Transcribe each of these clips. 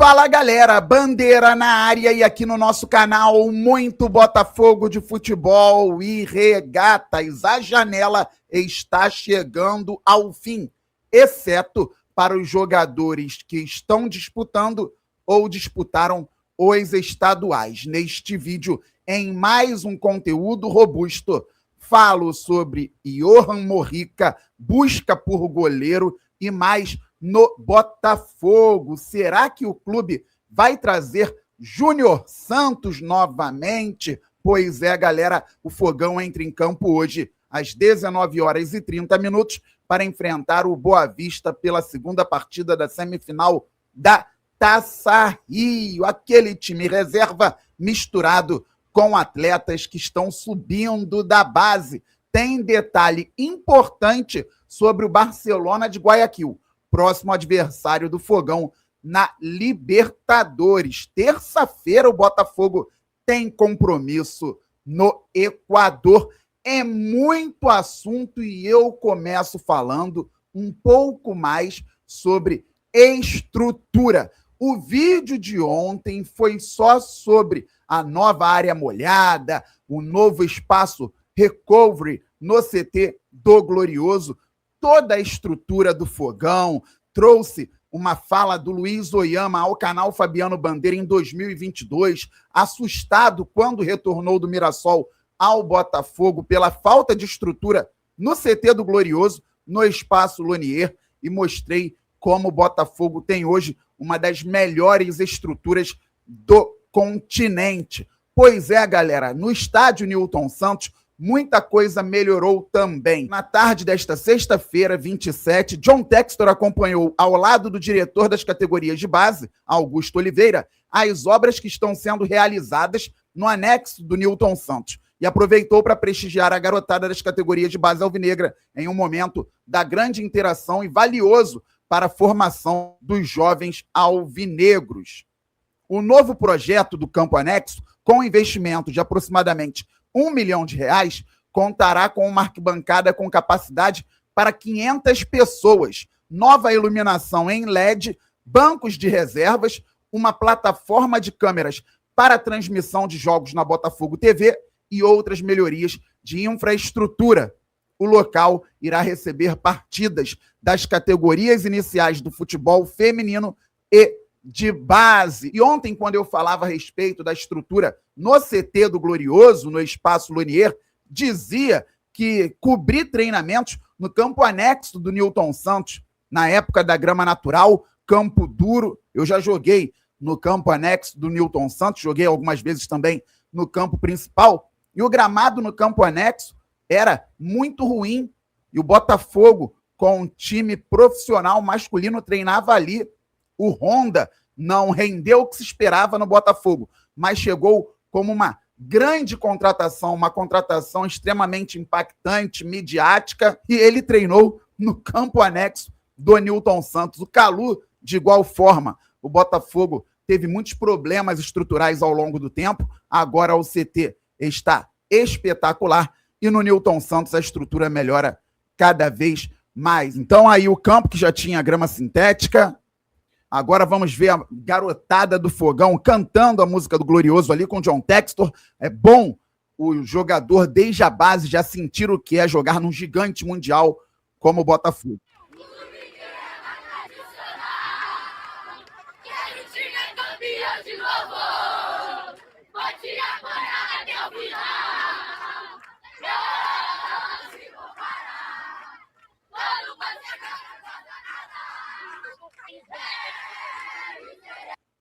Fala galera, Bandeira na área e aqui no nosso canal muito Botafogo de futebol e regatas. A janela está chegando ao fim, exceto para os jogadores que estão disputando ou disputaram os estaduais. Neste vídeo, em mais um conteúdo robusto, falo sobre Johan Mojica, busca por goleiro e mais no Botafogo. Será que o clube vai trazer Júnior Santos novamente? Pois é, galera, o Fogão entra em campo hoje às 19h30 para enfrentar o Boa Vista pela segunda partida da semifinal da Taça Rio. Aquele time reserva misturado com atletas que estão subindo da base. Tem detalhe importante sobre o Barcelona de Guayaquil, próximo adversário do Fogão na Libertadores. Terça-feira, o Botafogo tem compromisso no Equador. É muito assunto e eu começo falando um pouco mais sobre estrutura. O vídeo de ontem foi só sobre a nova área molhada, o novo espaço recovery no CT do Glorioso, toda a estrutura do Fogão. Trouxe uma fala do Luiz Oyama ao canal Fabiano Bandeira em 2022, assustado quando retornou do Mirassol ao Botafogo pela falta de estrutura no CT do Glorioso, no espaço Lonier, e mostrei como o Botafogo tem hoje uma das melhores estruturas do continente. Pois é, galera, no estádio Newton Santos, muita coisa melhorou também. Na tarde desta sexta-feira, 27, John Textor acompanhou, ao lado do diretor das categorias de base, Augusto Oliveira, as obras que estão sendo realizadas no anexo do Newton Santos e aproveitou para prestigiar a garotada das categorias de base alvinegra em um momento da grande interação e valioso para a formação dos jovens alvinegros. O novo projeto do campo anexo, com investimento de aproximadamente R$1 milhão, contará com uma arquibancada com capacidade para 500 pessoas, nova iluminação em LED, bancos de reservas, uma plataforma de câmeras para transmissão de jogos na Botafogo TV e outras melhorias de infraestrutura. O local irá receber partidas das categorias iniciais do futebol feminino e de base. E ontem, quando eu falava a respeito da estrutura no CT do Glorioso, no espaço Lonier, dizia que cobrir treinamentos no campo anexo do Newton Santos, na época da grama natural, campo duro. Eu já joguei no campo anexo do Newton Santos, joguei algumas vezes também no campo principal, e o gramado no campo anexo era muito ruim, e o Botafogo, com um time profissional masculino, treinava ali. O Honda não rendeu o que se esperava no Botafogo, mas chegou como uma grande contratação, uma contratação extremamente impactante, midiática, e ele treinou no campo anexo do Newton Santos. O Calu, de igual forma. O Botafogo teve muitos problemas estruturais ao longo do tempo, agora o CT está espetacular e no Newton Santos a estrutura melhora cada vez mais. Então aí o campo que já tinha grama sintética. Agora vamos ver a garotada do Fogão cantando a música do Glorioso ali com o John Textor. É bom o jogador, desde a base, já sentir o que é jogar num gigante mundial como o Botafogo.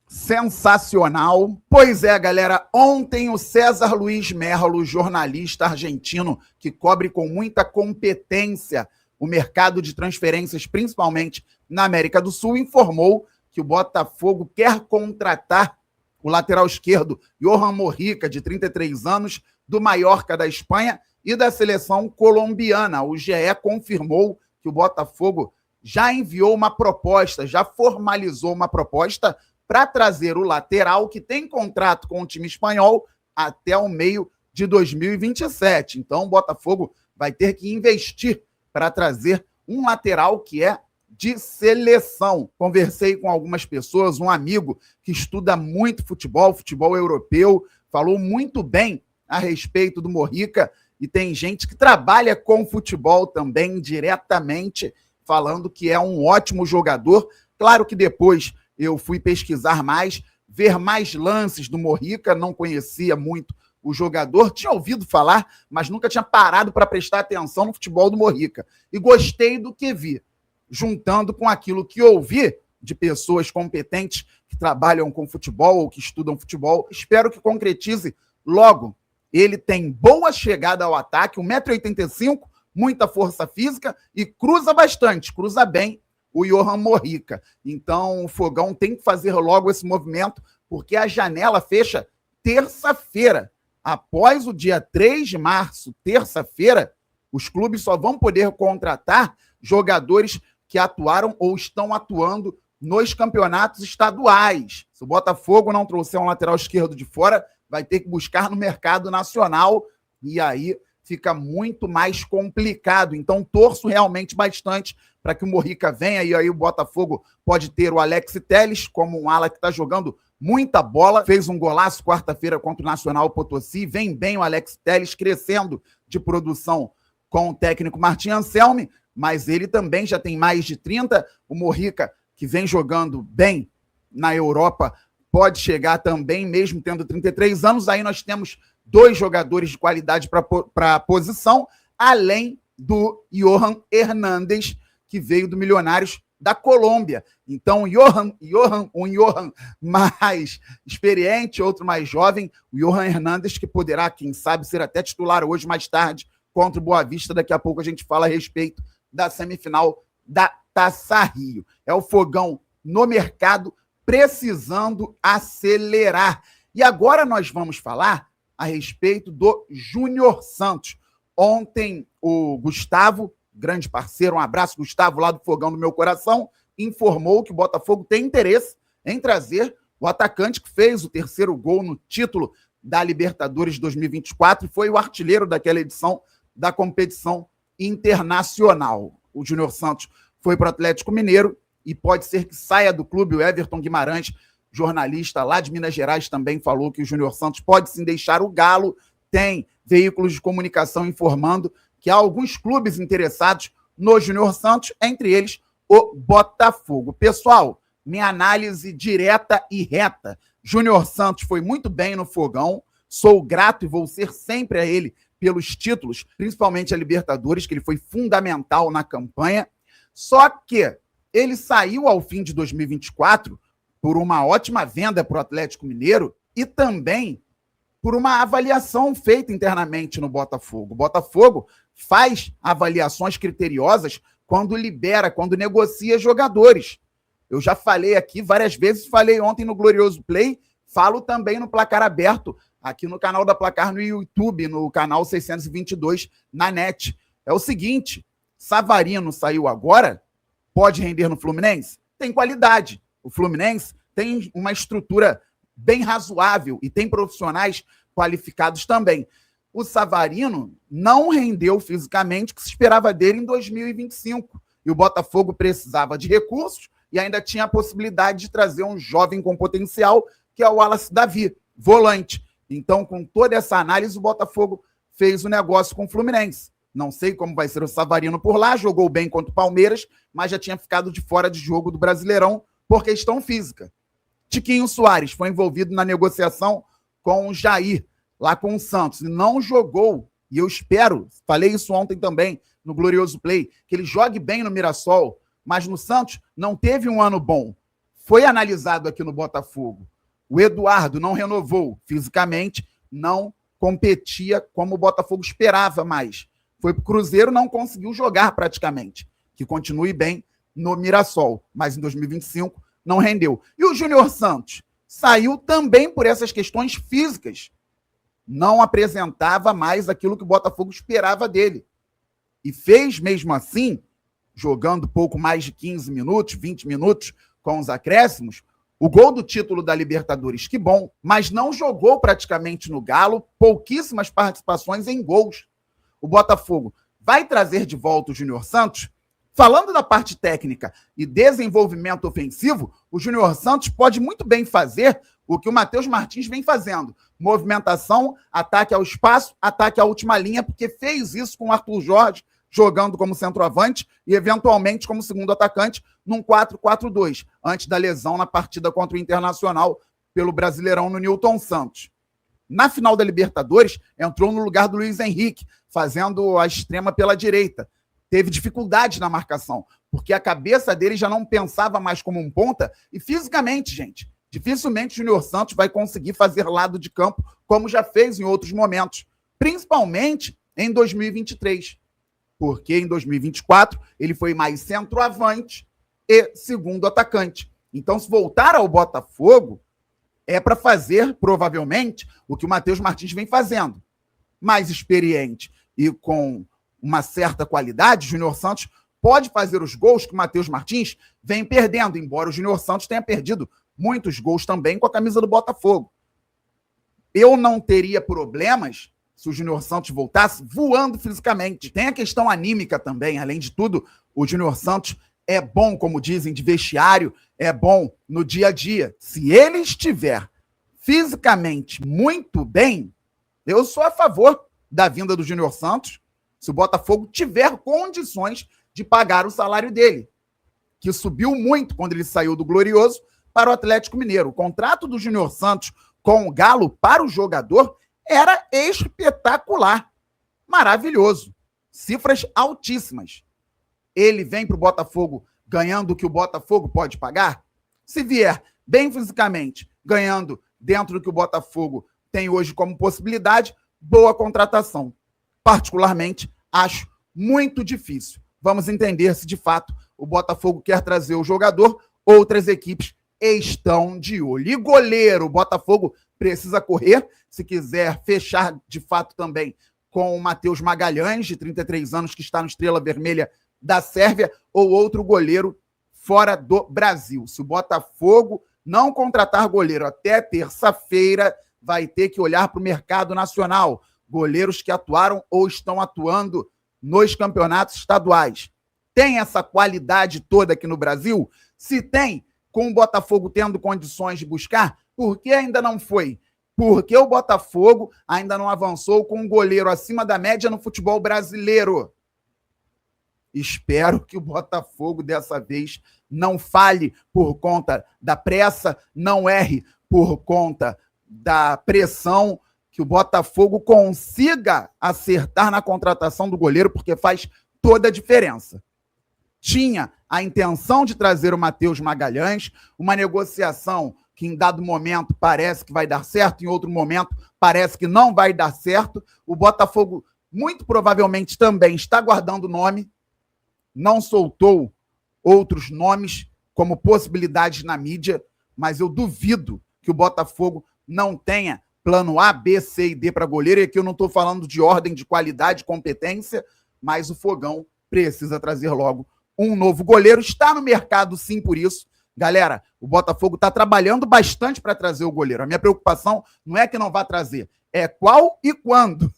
Sensacional. Pois é, galera, ontem o César Luiz Merlo, jornalista argentino que cobre com muita competência o mercado de transferências, principalmente na América do Sul, informou que o Botafogo quer contratar o lateral esquerdo Johan Mojica, de 33 anos, do Mallorca da Espanha e da seleção colombiana. O GE confirmou que o Botafogo já enviou uma proposta, já formalizou uma proposta para trazer o lateral que tem contrato com o time espanhol até o meio de 2027. Então, o Botafogo vai ter que investir para trazer um lateral que é de seleção. Conversei com algumas pessoas, um amigo que estuda muito futebol europeu, falou muito bem a respeito do Mojica, e tem gente que trabalha com futebol também diretamente, falando que é um ótimo jogador. Claro que depois eu fui pesquisar mais, ver mais lances do Mojica, não conhecia muito o jogador, tinha ouvido falar, mas nunca tinha parado para prestar atenção no futebol do Mojica. E gostei do que vi, juntando com aquilo que ouvi de pessoas competentes que trabalham com futebol ou que estudam futebol. Espero que concretize logo. Ele tem boa chegada ao ataque, 1,85 m, muita força física e cruza bastante, cruza bem o Johan Mojica. Então o Fogão tem que fazer logo esse movimento, porque a janela fecha terça-feira. Após o dia 3 de março, terça-feira, os clubes só vão poder contratar jogadores que atuaram ou estão atuando nos campeonatos estaduais. Se o Botafogo não trouxer um lateral esquerdo de fora, vai ter que buscar no mercado nacional, e aí fica muito mais complicado. Então, torço realmente bastante para que o Mojica venha, e aí o Botafogo pode ter o Alex Telles como um ala que está jogando muita bola, fez um golaço quarta-feira contra o Nacional Potosí, vem bem o Alex Telles crescendo de produção com o técnico Martim Anselmi, mas ele também já tem mais de 30, o Mojica, que vem jogando bem na Europa, pode chegar também, mesmo tendo 33 anos. Aí nós temos 2 jogadores de qualidade para a posição, além do Johan Hernández, que veio do Milionários da Colômbia. Então, um Johan mais experiente, outro mais jovem, o Johan Hernández, que poderá, quem sabe, ser até titular hoje, mais tarde, contra o Boa Vista. Daqui a pouco a gente fala a respeito da semifinal da Taça Rio. É o Fogão no mercado, precisando acelerar. E agora nós vamos falar a respeito do Júnior Santos. Ontem o Gustavo, grande parceiro, um abraço, Gustavo, lá do Fogão do meu coração, informou que o Botafogo tem interesse em trazer o atacante que fez o 3º gol no título da Libertadores 2024 e foi o artilheiro daquela edição da competição internacional. O Júnior Santos foi para o Atlético Mineiro e pode ser que saia do clube. O Everton Guimarães, jornalista lá de Minas Gerais, também falou que o Júnior Santos pode sim deixar o Galo. Tem veículos de comunicação informando que há alguns clubes interessados no Júnior Santos, entre eles o Botafogo. Pessoal, minha análise direta e reta. Júnior Santos foi muito bem no Fogão, sou grato e vou ser sempre a ele pelos títulos, principalmente a Libertadores, que ele foi fundamental na campanha. Só que ele saiu ao fim de 2024 por uma ótima venda para o Atlético Mineiro e também por uma avaliação feita internamente no Botafogo. O Botafogo faz avaliações criteriosas quando libera, quando negocia jogadores. Eu já falei aqui várias vezes, falei ontem no Glorioso Play, falo também no Placar Aberto, aqui no canal da Placar no YouTube, no canal 622 na NET. É o seguinte, Savarino saiu agora, pode render no Fluminense? Tem qualidade. O Fluminense tem uma estrutura bem razoável e tem profissionais qualificados também. O Savarino não rendeu fisicamente o que se esperava dele em 2025. E o Botafogo precisava de recursos e ainda tinha a possibilidade de trazer um jovem com potencial, que é o Wallace Davi, volante. Então, com toda essa análise, o Botafogo fez o negócio com o Fluminense. Não sei como vai ser o Savarino por lá, jogou bem contra o Palmeiras, mas já tinha ficado de fora de jogo do Brasileirão por questão física. Tiquinho Soares foi envolvido na negociação com o Jair, lá com o Santos, e não jogou. E eu espero, falei isso ontem também no Glorioso Play, que ele jogue bem no Mirassol, mas no Santos não teve um ano bom. Foi analisado aqui no Botafogo. O Eduardo não renovou fisicamente, não competia como o Botafogo esperava mais. Foi para o Cruzeiro, não conseguiu jogar praticamente. Que continue bem no Mirassol, mas em 2025 não rendeu. E o Júnior Santos saiu também por essas questões físicas. Não apresentava mais aquilo que o Botafogo esperava dele. E fez mesmo assim, jogando pouco mais de 15 minutos, 20 minutos com os acréscimos, o gol do título da Libertadores, que bom, mas não jogou praticamente no Galo, pouquíssimas participações em gols. O Botafogo vai trazer de volta o Júnior Santos? Falando da parte técnica e desenvolvimento ofensivo, o Júnior Santos pode muito bem fazer o que o Matheus Martins vem fazendo. Movimentação, ataque ao espaço, ataque à última linha, porque fez isso com o Arthur Jorge, jogando como centroavante e, eventualmente, como segundo atacante, num 4-4-2, antes da lesão na partida contra o Internacional pelo Brasileirão no Nilton Santos. Na final da Libertadores, entrou no lugar do Luiz Henrique, fazendo a extrema pela direita. Teve dificuldade na marcação, porque a cabeça dele já não pensava mais como um ponta, e fisicamente, gente, dificilmente o Júnior Santos vai conseguir fazer lado de campo, como já fez em outros momentos, principalmente em 2023, porque em 2024 ele foi mais centroavante e segundo atacante. Então, se voltar ao Botafogo, é para fazer, provavelmente, o que o Matheus Martins vem fazendo. Mais experiente e com uma certa qualidade, o Júnior Santos pode fazer os gols que o Matheus Martins vem perdendo, embora o Júnior Santos tenha perdido muitos gols também com a camisa do Botafogo. Eu não teria problemas se o Júnior Santos voltasse voando fisicamente. Tem a questão anímica também, além de tudo, o Júnior Santos é bom, como dizem, de vestiário, é bom no dia a dia. Se ele estiver fisicamente muito bem, eu sou a favor da vinda do Júnior Santos, se o Botafogo tiver condições de pagar o salário dele, que subiu muito quando ele saiu do Glorioso para o Atlético Mineiro. O contrato do Júnior Santos com o Galo para o jogador era espetacular, maravilhoso, cifras altíssimas. Ele vem para o Botafogo ganhando o que o Botafogo pode pagar? Se vier bem fisicamente, ganhando dentro do que o Botafogo tem hoje como possibilidade, boa contratação. Particularmente, acho muito difícil. Vamos entender se, de fato, o Botafogo quer trazer o jogador, outras equipes estão de olho. E goleiro, o Botafogo precisa correr, se quiser fechar, de fato, também com o Matheus Magalhães, de 33 anos, que está no Estrela Vermelha da Sérvia, ou outro goleiro fora do Brasil. Se o Botafogo não contratar goleiro até terça-feira, vai ter que olhar para o mercado nacional. Goleiros que atuaram ou estão atuando nos campeonatos estaduais. Tem essa qualidade toda aqui no Brasil? Se tem, com o Botafogo tendo condições de buscar, por que ainda não foi? Porque o Botafogo ainda não avançou com um goleiro acima da média no futebol brasileiro. Espero que o Botafogo dessa vez não falhe por conta da pressa, não erre por conta da pressão, que o Botafogo consiga acertar na contratação do goleiro, porque faz toda a diferença. Tinha a intenção de trazer o Matheus Magalhães, uma negociação que em dado momento parece que vai dar certo, em outro momento parece que não vai dar certo. O Botafogo muito provavelmente também está guardando o nome, não soltou outros nomes como possibilidades na mídia, mas eu duvido que o Botafogo não tenha plano A, B, C e D para goleiro, e aqui eu não estou falando de ordem de qualidade, competência, mas o Fogão precisa trazer logo um novo goleiro. Está no mercado, sim, por isso. Galera, o Botafogo está trabalhando bastante para trazer o goleiro. A minha preocupação não é que não vá trazer, é qual e quando.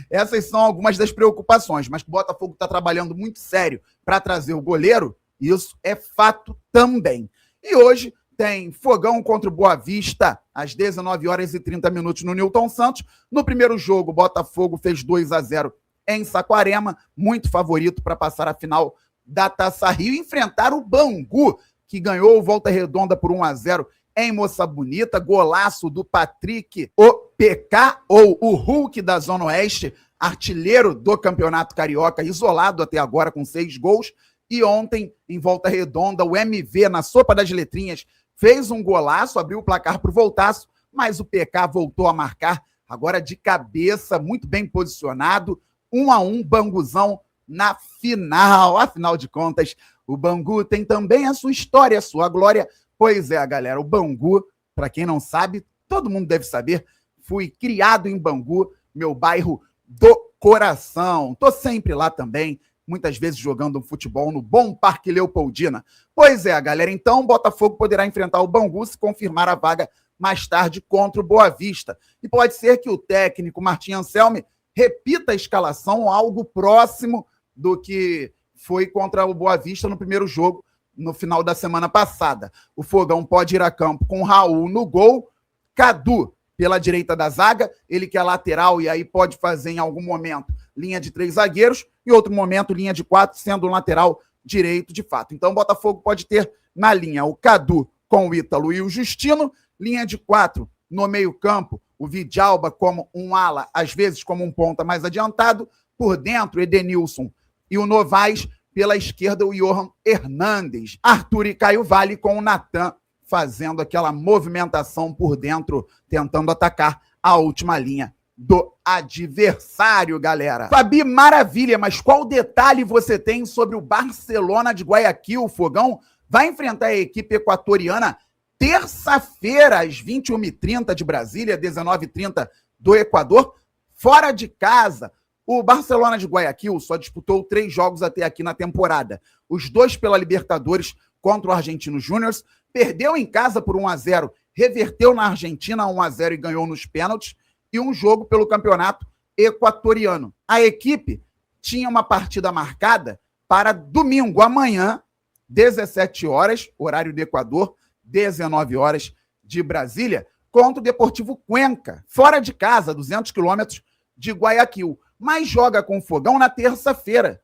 Essas são algumas das preocupações, mas que o Botafogo está trabalhando muito sério para trazer o goleiro, isso é fato também. E hoje tem Fogão contra o Boa Vista, às 19h30 no Nilton Santos. No primeiro jogo, o Botafogo fez 2-0 em Saquarema, muito favorito para passar a final da Taça Rio e enfrentar o Bangu, que ganhou Volta Redonda por 1-0 em Moça Bonita, golaço do Patrick, o PK, ou o Hulk da Zona Oeste, artilheiro do Campeonato Carioca, isolado até agora com 6 gols. E ontem, em Volta Redonda, o MV, na sopa das letrinhas, fez um golaço, abriu o placar para o Voltaço, mas o PK voltou a marcar, agora de cabeça, muito bem posicionado, 1-1, Banguzão na final. Afinal de contas, o Bangu tem também a sua história, a sua glória. Pois é, galera, o Bangu, para quem não sabe, todo mundo deve saber, fui criado em Bangu, meu bairro do coração. Tô sempre lá também, muitas vezes jogando futebol no bom Parque Leopoldina. Pois é, galera, então o Botafogo poderá enfrentar o Bangu se confirmar a vaga mais tarde contra o Boa Vista. E pode ser que o técnico Martim Anselmi repita a escalação, algo próximo do que foi contra o Boa Vista no primeiro jogo, no final da semana passada. O Fogão pode ir a campo com Raul no gol, Cadu pela direita da zaga, ele que é lateral e aí pode fazer em algum momento linha de 3 zagueiros e outro momento linha de 4, sendo um lateral direito de fato. Então o Botafogo pode ter na linha o Cadu com o Ítalo e o Justino, linha de 4 no meio-campo, o Vidalba como um ala, às vezes como um ponta mais adiantado, por dentro Edenilson e o Novaes, pela esquerda o Johan Hernandes, Arthur e Caio Vale com o Natan fazendo aquela movimentação por dentro, tentando atacar a última linha do adversário, galera. Fabi, maravilha, mas qual detalhe você tem sobre o Barcelona de Guayaquil? O Fogão vai enfrentar a equipe equatoriana terça-feira, às 21h30 de Brasília, 19h30 do Equador, fora de casa. O Barcelona de Guayaquil só disputou 3 jogos até aqui na temporada. Os 2 pela Libertadores contra o Argentino Júnior, perdeu em casa por 1-0, reverteu na Argentina 1-0 e ganhou nos pênaltis, e um jogo pelo campeonato equatoriano. A equipe tinha uma partida marcada para domingo, amanhã, 17 horas, horário do Equador, 19 horas de Brasília, contra o Deportivo Cuenca, fora de casa, 200 quilômetros de Guayaquil, mas joga com o Fogão na terça-feira.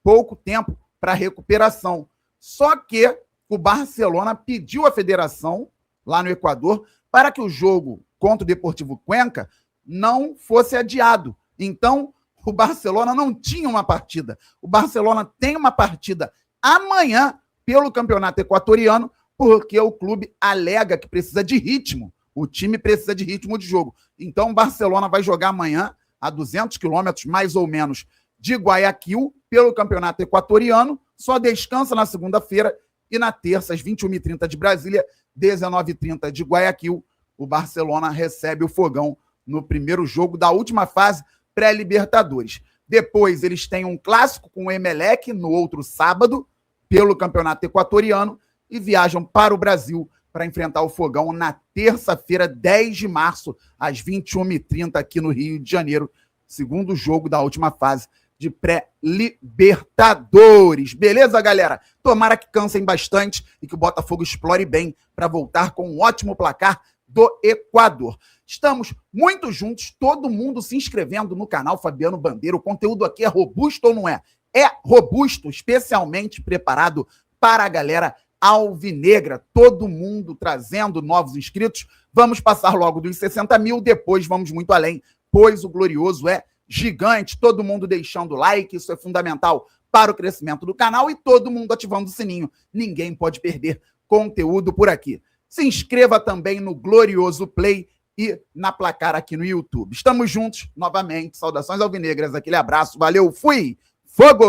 Pouco tempo para recuperação. Só que o Barcelona pediu à federação, lá no Equador, para que o jogo contra o Deportivo Cuenca não fosse adiado. Então, o Barcelona não tinha uma partida. O Barcelona tem uma partida amanhã pelo Campeonato Equatoriano, porque o clube alega que precisa de ritmo. O time precisa de ritmo de jogo. Então, o Barcelona vai jogar amanhã, a 200 quilômetros, mais ou menos, de Guayaquil, pelo Campeonato Equatoriano, só descansa na segunda-feira e na terça, às 21h30 de Brasília, 19h30 de Guayaquil, o Barcelona recebe o Fogão no primeiro jogo da última fase pré-Libertadores. Depois eles têm um clássico com o Emelec no outro sábado, pelo Campeonato Equatoriano, e viajam para o Brasil para enfrentar o Fogão na terça-feira, 10 de março, às 21h30 aqui no Rio de Janeiro, segundo jogo da última fase de pré-Libertadores. Beleza, galera? Tomara que cansem bastante e que o Botafogo explore bem para voltar com um ótimo placar do Equador. Estamos muito juntos, todo mundo se inscrevendo no canal Fabiano Bandeira. O conteúdo aqui é robusto ou não é? É robusto, especialmente preparado para a galera alvinegra. Todo mundo trazendo novos inscritos. Vamos passar logo dos 60 mil, depois vamos muito além, pois o glorioso é gigante. Todo mundo deixando like, isso é fundamental para o crescimento do canal, e todo mundo ativando o sininho. Ninguém pode perder conteúdo por aqui. Se inscreva também no Glorioso Play e na Placar aqui no YouTube. Estamos juntos novamente. Saudações alvinegras, aquele abraço. Valeu, fui! Fogo!